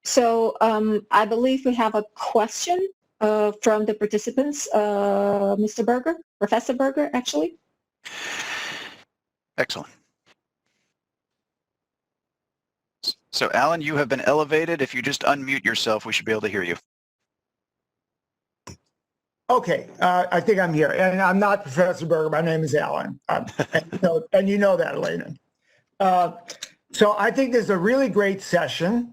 So I believe we have a question from the participants, Mr. Berger, Professor Berger, actually. Excellent. So Alan, you have been elevated. If you just unmute yourself, we should be able to hear you. Okay, I think I'm here, and I'm not Professor Berger. My name is Alan, and you know that, Elena. So I think this is a really great session,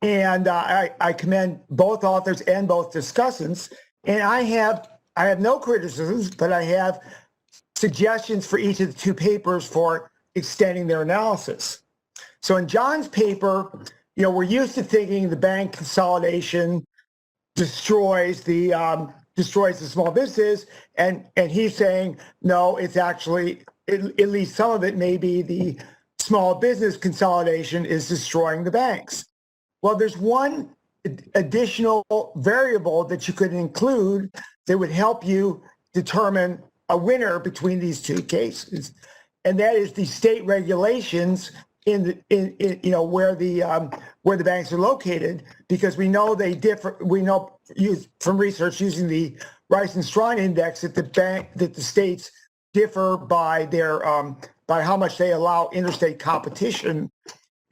and I commend both authors and both discussants. And I have no criticisms, but I have suggestions for each of the two papers for extending their analysis. So in John's paper, we're used to thinking the bank consolidation destroys the small businesses, and he's saying no, it's actually at least some of it, maybe the small business consolidation is destroying the banks. Well, there's one additional variable that you could include that would help you determine a winner between these two cases, and that is the state regulations in where the banks are located, because we know they differ. We know from research using the Rice and Strachan index that the states differ by their by how much they allow interstate competition.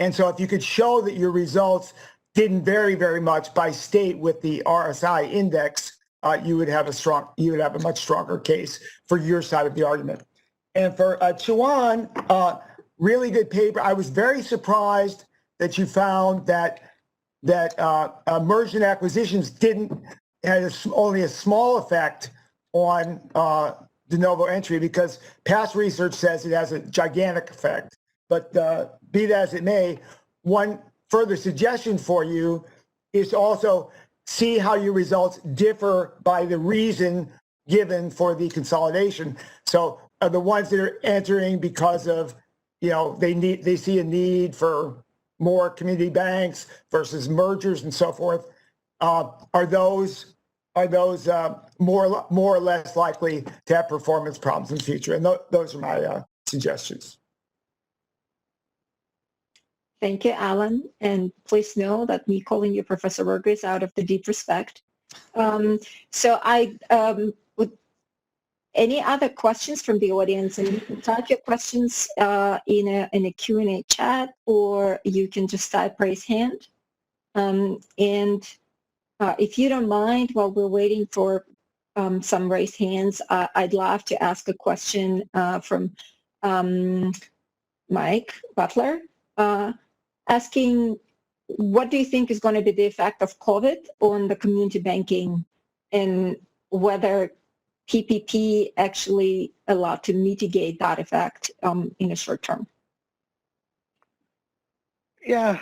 And so if you could show that your results didn't vary very much by state with the RSI index, you would have a much stronger case for your side of the argument. And for Chiwon, really good paper. I was very surprised that you found that mergers and acquisitions had only a small effect on de novo entry, because past research says it has a gigantic effect. But be that as it may, one further suggestion for you is to also see how your results differ by the reason given for the consolidation. So the ones that are entering because of, they see a need for more community banks versus mergers and so forth, are those more or less likely to have performance problems in the future? And those are my suggestions. Thank you, Alan. And please know that me calling you Professor Berger is out of the deep respect. So I would, any other questions from the audience? And you can type your questions in a Q&A chat, or you can just type raise hand. If you don't mind, while we're waiting for some raised hands, I'd love to ask a question from Mike Butler, asking, what do you think is going to be the effect of COVID on the community banking, and whether PPP actually allowed to mitigate that effect in the short term? Yeah,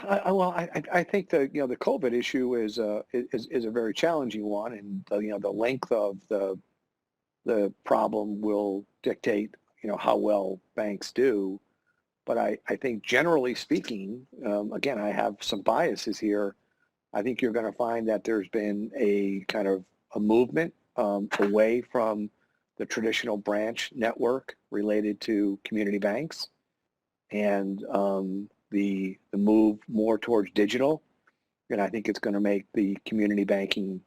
I think the COVID issue is a very challenging one, and the length of the problem will dictate how well banks do. But I think generally speaking, again, I have some biases here. I think you're going to find that there's been a kind of a movement away from the traditional branch network related to community banks, and the move more towards digital. And I think it's going to make the community banking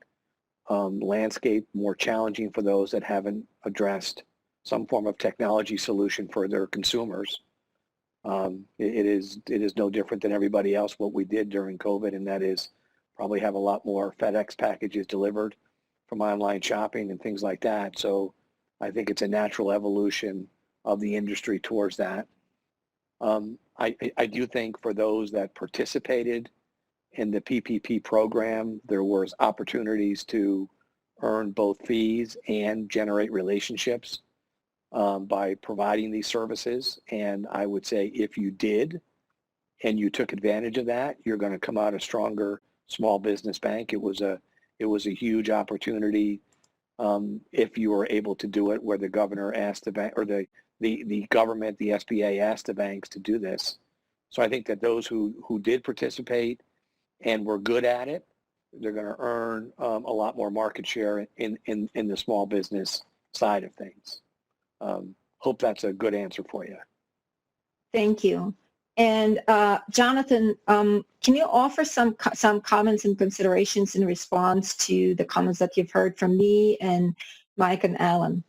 landscape more challenging for those that haven't addressed some form of technology solution for their consumers. It is no different than everybody else what we did during COVID, and that is probably have a lot more FedEx packages delivered from online shopping and things like that. So I think it's a natural evolution of the industry towards that. I do think for those that participated in the PPP program, there was opportunities to earn both fees and generate relationships by providing these services. And I would say if you did and you took advantage of that, you're going to come out a stronger small business bank. It was a huge opportunity if you were able to do it, where the governor asked the bank, or the government, the SBA asked the banks to do this. So I think that those who did participate and were good at it, they're going to earn a lot more market share in the small business side of things. Hope that's a good answer for you. Thank you. And Jonathan, can you offer some comments and considerations in response to the comments that you've heard from me and Mike and Alan?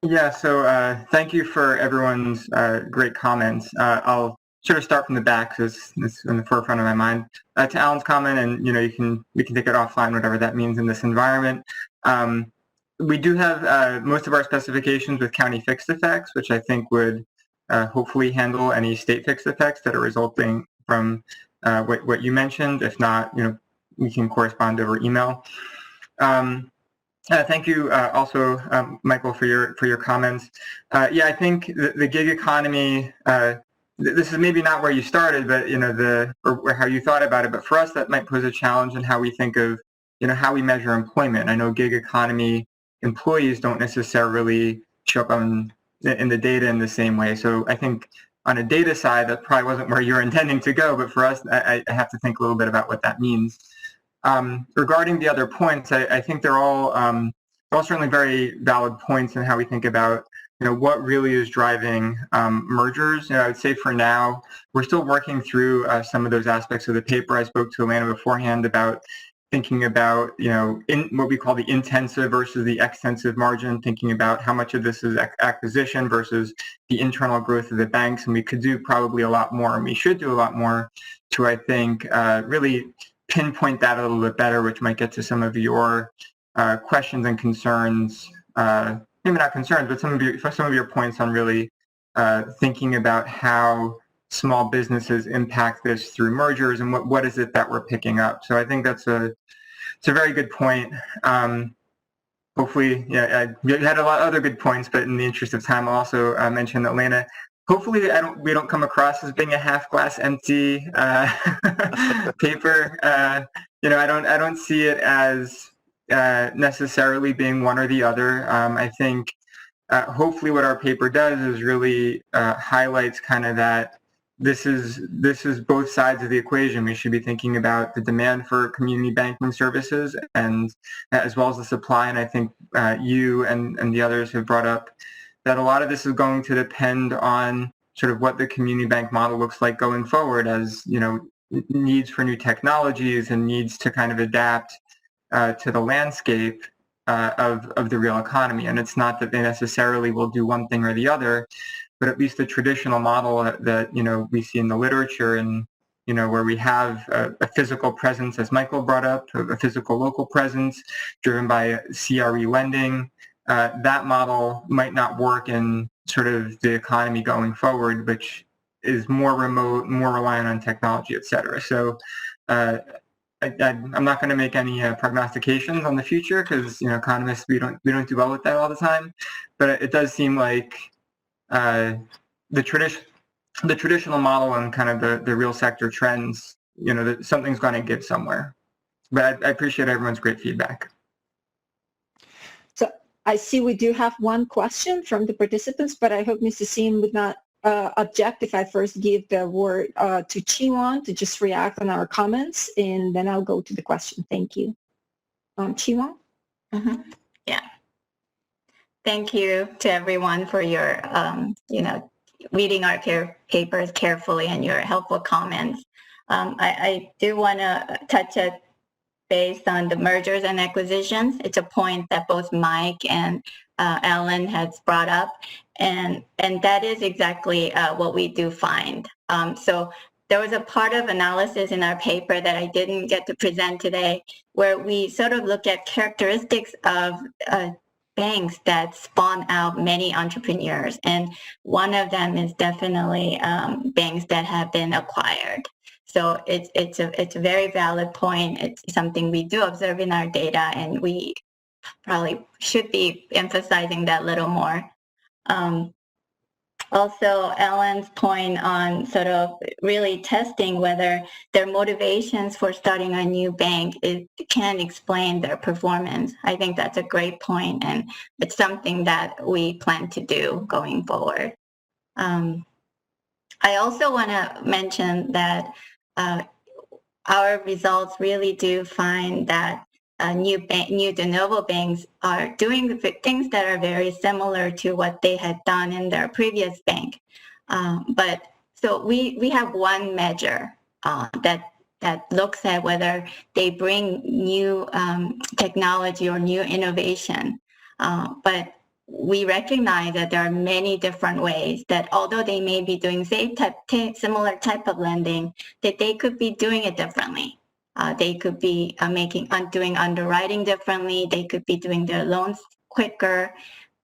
Yeah, so thank you for everyone's great comments. I'll sort of start from the back because it's in the forefront of my mind. To Alan's comment, and we can take it offline, whatever that means in this environment. We do have most of our specifications with county fixed effects, which I think would hopefully handle any state fixed effects that are resulting from what you mentioned. If not, we can correspond over email. Thank you also, Michael, for your comments. Yeah, I think the gig economy, this is maybe not where you started, but or how you thought about it. But for us, that might pose a challenge in how we think of, how we measure employment. I know gig economy employees don't necessarily show up in the data in the same way. So I think on a data side, that probably wasn't where you're intending to go. But for us, I have to think a little bit about what that means. Regarding the other points, I think they're all certainly very valid points in how we think about what really is driving mergers. I would say for now we're still working through some of those aspects of the paper. I spoke to Elena beforehand about thinking about in what we call the intensive versus the extensive margin, thinking about how much of this is acquisition versus the internal growth of the banks, and we could do probably a lot more, and we should do a lot more to, I think, really pinpoint that a little bit better, which might get to some of your questions and concerns, maybe not concerns, but some of your points on really thinking about how small businesses impact this through mergers and what is it that we're picking up. So I think it's a very good point. Hopefully, yeah, you had a lot of other good points, but in the interest of time, I'll also mention Elena. Hopefully, we don't come across as being a half glass empty paper. I don't see it as necessarily being one or the other. I think hopefully what our paper does is really highlights kind of that this is both sides of the equation. We should be thinking about the demand for community banking services and as well as the supply. And I think you and the others have brought up that a lot of this is going to depend on sort of what the community bank model looks like going forward, as needs for new technologies and needs to kind of adapt to the landscape of the real economy. And it's not that they necessarily will do one thing or the other, but at least the traditional model that we see in the literature and where we have a physical presence, as Michael brought up, a physical local presence driven by CRE lending. That model might not work in sort of the economy going forward, which is more remote, more reliant on technology, et cetera. So I'm not going to make any prognostications on the future because economists we don't do well with that all the time. But it does seem like the traditional model and kind of the real sector trends, that something's going to give somewhere. But I appreciate everyone's great feedback. So I see we do have one question from the participants, but I hope Mr. Seam would not object if I first give the word to Chiwon to just react on our comments, and then I'll go to the question. Thank you. Chiwon? Mm-hmm. Yeah. Thank you to everyone for your, reading our papers carefully and your helpful comments. I do want to touch base on the mergers and acquisitions. It's a point that both Mike and Alan has brought up, and that is exactly what we do find. So there was a part of analysis in our paper that I didn't get to present today, where we sort of look at characteristics of banks that spawn out many entrepreneurs, and one of them is definitely banks that have been acquired. So it's a very valid point. It's something we do observe in our data, and we probably should be emphasizing that a little more. Also, Alan's point on sort of really testing whether their motivations for starting a new bank can explain their performance. I think that's a great point, and it's something that we plan to do going forward. I also want to mention that our results really do find that new de novo banks are doing things that are very similar to what they had done in their previous bank. But so we have one measure that looks at whether they bring new technology or new innovation. But we recognize that there are many different ways that, although they may be doing similar type of lending, that they could be doing it differently. They could be doing underwriting differently. They could be doing their loans quicker.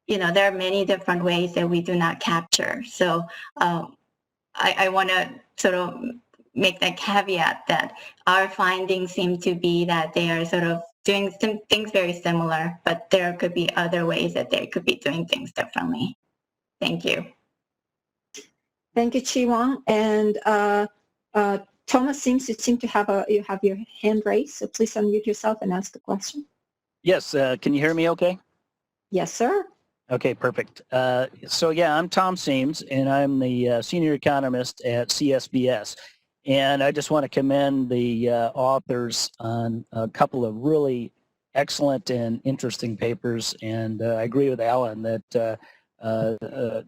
There are many different ways that we do not capture. So I want to sort of make that caveat that our findings seem to be that they are sort of doing some things very similar, but there could be other ways that they could be doing things differently. Thank you. Thank you, Chiwon. And Thomas you seem to have your hand raised, so please unmute yourself and ask the question. Yes, can you hear me okay? Yes, sir. Okay, perfect. So yeah, I'm Tom Seams, and I'm the senior economist at CSBS. And I just want to commend the authors on a couple of really excellent and interesting papers. And I agree with Alan that the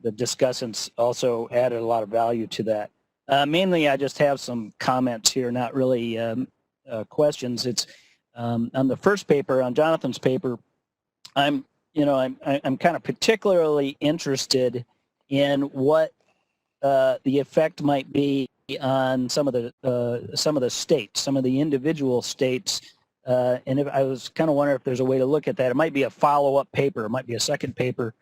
discussants also added a lot of value to that. Mainly, I just have some comments here, not really questions. It's on the first paper, on Jonathan's paper, I'm kind of particularly interested in what the effect might be on some of the states, some of the individual states, and if I was kind of wondering if there's a way to look at that. It might be a follow-up paper, it might be a second paper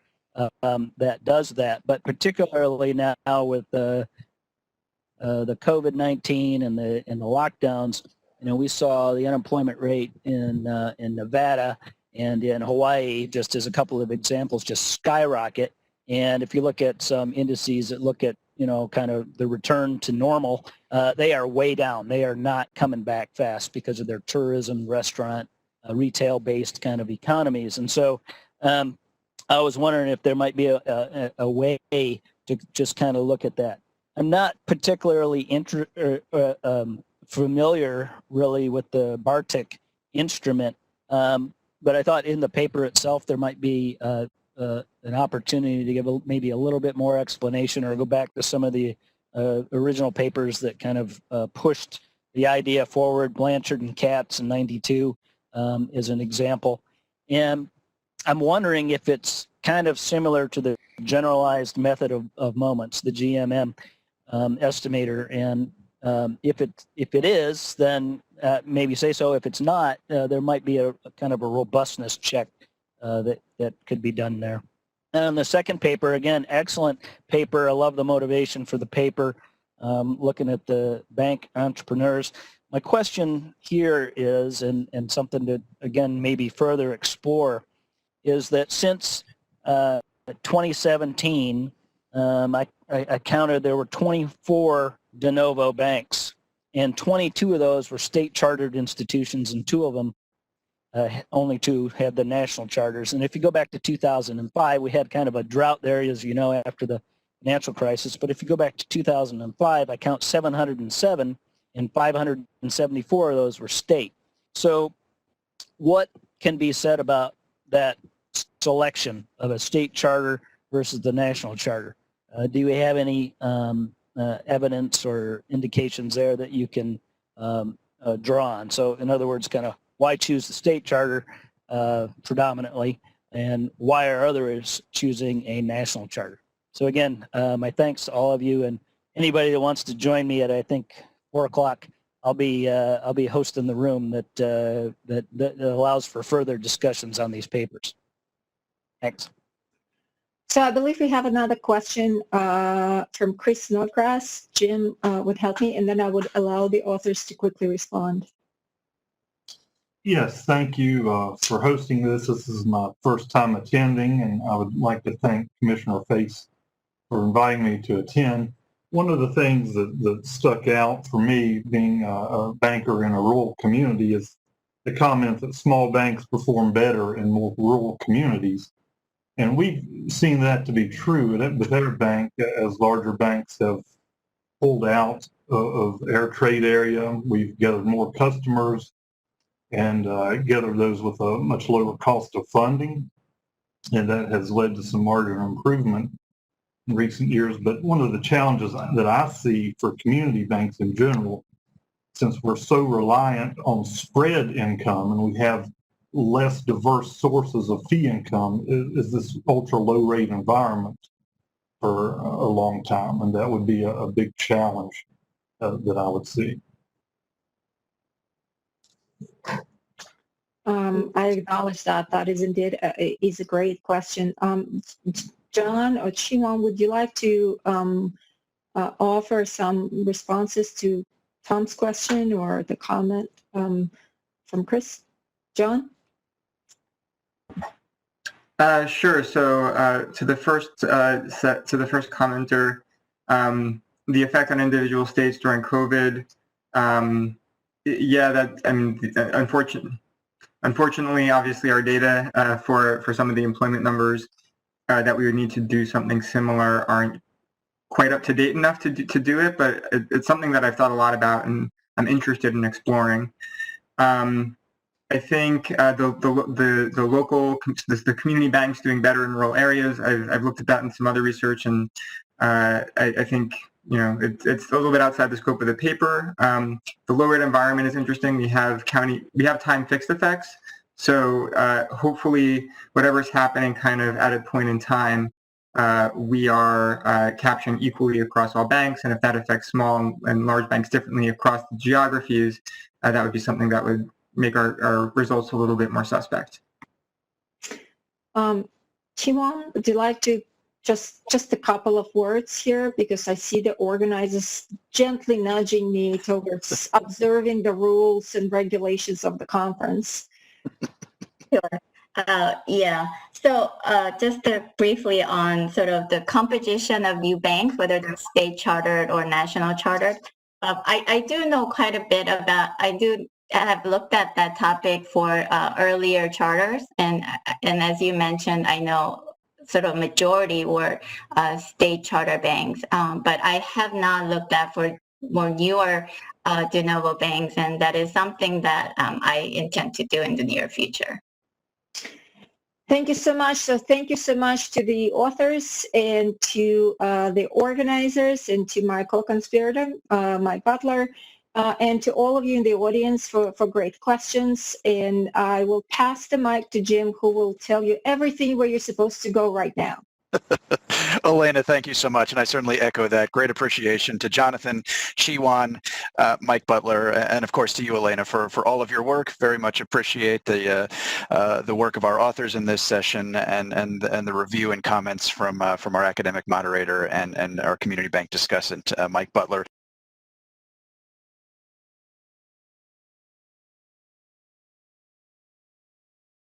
that does that, but particularly now with the COVID-19 and the lockdowns, we saw the unemployment rate in Nevada and in Hawaii, just as a couple of examples, just skyrocket. And if you look at some indices that look at, kind of the return to normal, they are way down. They are not coming back fast because of their tourism, restaurant, retail-based kind of economies. And so I was wondering if there might be a way to just kind of look at that. I'm not particularly familiar really with the Bartik instrument, but I thought in the paper itself there might be an opportunity to give maybe a little bit more explanation, or go back to some of the original papers that kind of pushed the idea forward. Blanchard and Katz in '92 is an example. And I'm wondering if it's kind of similar to the generalized method of moments, the GMM estimator. And if it is, then maybe say so. If it's not, there might be a kind of a robustness check that could be done there. And the second paper, again, excellent paper. I love the motivation for the paper, looking at the bank entrepreneurs. My question here is, and something to, again, maybe further explore, is that since 2017, I counted there were 24 de novo banks, and 22 of those were state chartered institutions, and 2 of them, only 2 had the national charters. And if you go back to 2005, we had kind of a drought there, as you know, after the financial crisis. But if you go back to 2005, I count 707, and 574 of those were state. So what can be said about that selection of a state charter versus the national charter? Do you have any evidence or indications there that you can draw on? So in other words, kind of why choose the state charter predominantly, and why are others choosing a national charter? So again, my thanks to all of you, and anybody that wants to join me at, I think, 4 o'clock, I'll be hosting the room that allows for further discussions on these papers. Thanks. So I believe we have another question from Chris Snodgrass. Jim would help me, and then I would allow the authors to quickly respond. Yes, thank you for hosting this. This is my first time attending, and I would like to thank Commissioner Face for inviting me to attend. One of the things that stuck out for me, being a banker in a rural community, is the comment that small banks perform better in more rural communities. And we've seen that to be true with our bank, as larger banks have pulled out of our trade area. We've gathered more customers and gathered those with a much lower cost of funding, and that has led to some margin improvement. in recent years. But one of the challenges that I see for community banks in general, since we're so reliant on spread income and we have less diverse sources of fee income, is this ultra low rate environment for a long time. And that would be a big challenge that I would see. I acknowledge that. That is indeed is a great question. John or Chiwon, would you like to offer some responses to Tom's question or the comment from Chris? John? Sure. So to the first commenter, the effect on individual states during COVID. Yeah, that I mean, unfortunately, obviously, our data for some of the employment numbers that we would need to do something similar aren't quite up to date enough to do it. But it's something that I've thought a lot about and I'm interested in exploring. I think the local, the community banks doing better in rural areas. I've looked at that in some other research, and I think it's a little bit outside the scope of the paper. The low rate environment is interesting. We have time fixed effects. So hopefully, whatever's happening kind of at a point in time, we are capturing equally across all banks. And if that affects small and large banks differently across the geographies, that would be something that would make our results a little bit more suspect. Chiwon, would you like to just a couple of words here, because I see the organizers gently nudging me towards observing the rules and regulations of the conference. Sure. Yeah. So just briefly on sort of the composition of new banks, whether they're state chartered or national chartered. I do know quite a bit about, I have looked at that topic for earlier charters, and as you mentioned, I know sort of majority were state charter banks, but I have not looked at for more newer de novo banks, and that is something that I intend to do in the near future. Thank you so much. So thank you so much to the authors and to the organizers and to my co-conspirator, Mike Butler, and to all of you in the audience for great questions. And I will pass the mic to Jim, who will tell you everything where you're supposed to go right now. Elena, thank you so much, and I certainly echo that. Great appreciation to Jonathan, Chiwon, Mike Butler, and of course to you, Elena, for all of your work. Very much appreciate the work of our authors in this session and the review and comments from our academic moderator and our community bank discussant, Mike Butler.